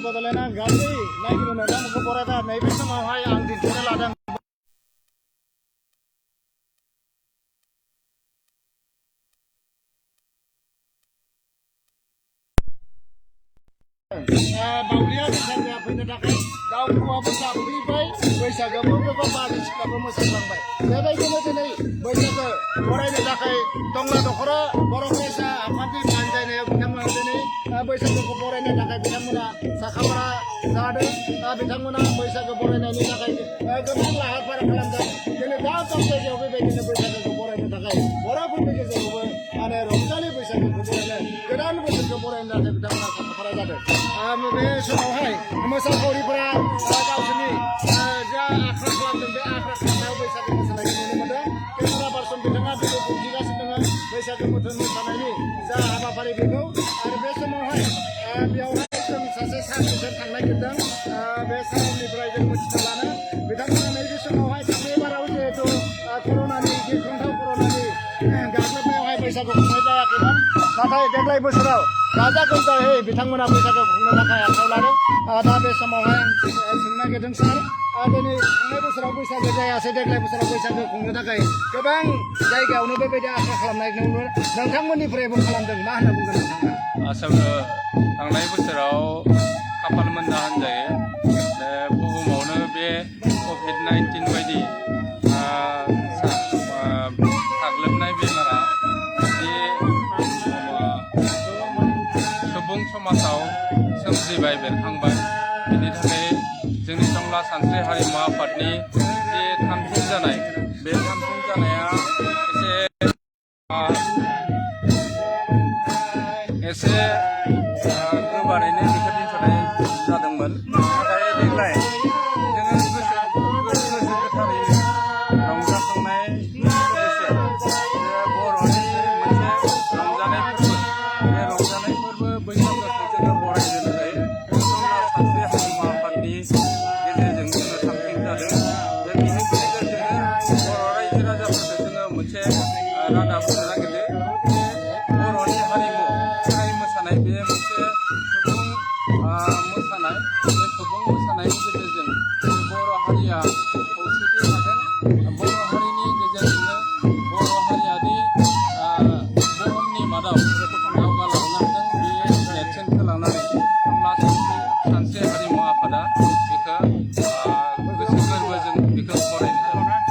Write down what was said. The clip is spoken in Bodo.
बड'लेण्डआ गासै नायगिरि नोंथांमोनखौ बरायदा नैबे समावहाय आं दिन्थिनो लादों बावलिया बैसागोआ फैनो थाखाय दाउखौआबो गाबफैबाय बैसागोआबो गोबां बारदै सिख्लाबो मोसाग्लांबाय बेबायदिनो दिनै बैसागो बरायनो थाखाय टंला दख'रा बर' फरायसा आफादनि बानजायनायाव बिथांमोना दिनै बैसागोखौ बरायनो थाखाय बिथांमोना साखाफारा जादों बिथांमोना बैसागो बरायनायनि थाखाय गोबां लाहार फाहार खालामदों दिनै दाब दाब जायगायाव बेबायदिनो बैसागोखौ बरायनो थाखाय बर'फोरनि गेजेरावबो माने रंजालि बैसागोखौ बरायनो गोदान बोसोरखौ बरायनो थाखाय बिथांमोना साखाफारा जादों बे समावहाय मोसाखावरिफोरा गावसोरनि जा आखा खालामदों बे आखा खालामनायाव बैसागो मोसानायखौ नुनो मोनदों केमेरा पार्सन बिथाङा बेखौ दिन्थिगासिनो दङ बैसागो बोथोर मोसानायनि जा हाबाफारि बेखौ आरो बे समावहाय बेयावहाय जों सासे सारनिफ्राय थांनो नागिरदों बे सारनिफ्राय जों मिथिना लानो बिथांमोना नैबे समावहाय थांनाय बाराव जिहेथु कर'नानि गिख्रंथाव कर'नानि गाग्लोबनायावहाय बैसागु खुंनाय जायाखैमोन नाथाय देग्लाय बोसोराव गाजा गोमजायै बिथांमोना बैसागो खुंनो थाखाय आखायाव लादों दा बे समावहाय आं सोंनो नागिरदों सार दिनै थांनाय बोसोराव बैसागो जायासै देग्लाय बोसोराव बैसागो खुंनो थाखाय गोबां जायगायावनो बेबायदि आसा खालामनाय नोंथांमोननिफ्रायबो खालामदों मा होनना बुंगोन नोंथाङा आसामाव थांनाय बोसोराव खाफाल मोनदा होनजायो बुहुमावनो बे कभिड-19 बायदि साग्लोबनाय बेमारा सुबुं समाजाव सोमजिबाय बेरखांबाय बेनि थाखाय जोंनि टंला सानस्रि हारिमु आफादनि जे थामथिम जानाय बे थामथिम जानाया एसे गोबारैनो बेखौ दिन्थिनाय जादोंमोन नाथाय देग्लाय जोङो गोसो गोथारैनो रंजाखांनाय लोगोसे बर'नि मोनसे रंजानाय फोरबो बे रंजानाय फोरबो बैसागोखौ जोङो बरायनो थाखाय टंला सानस्रि हारिमु आफादनि गेजेरजों जोङो थामथिम जादों बे बिनि गेजेरजोंनो बर' रायजो राजाफोरखौ जोङो मोनसे रादाब होनो नागिरदों बर'नि हारिमु खेराइ मोसानाय बे मोनसे सुबुं मोसानाय बे सुबुं मोसानायनि गेजेरजों बर' हारिया खौसेथि थागोन बर' हारिनि गेजेरजोंनो बर' हारियादि बुहुमनि मादाव दावगालांनो हादों बे नेरसोनखौ लानानै टंला सानस्रि हारिमु आफादा बेखौ गोसो गोरबोजों बेखौ फरायनाय जादों।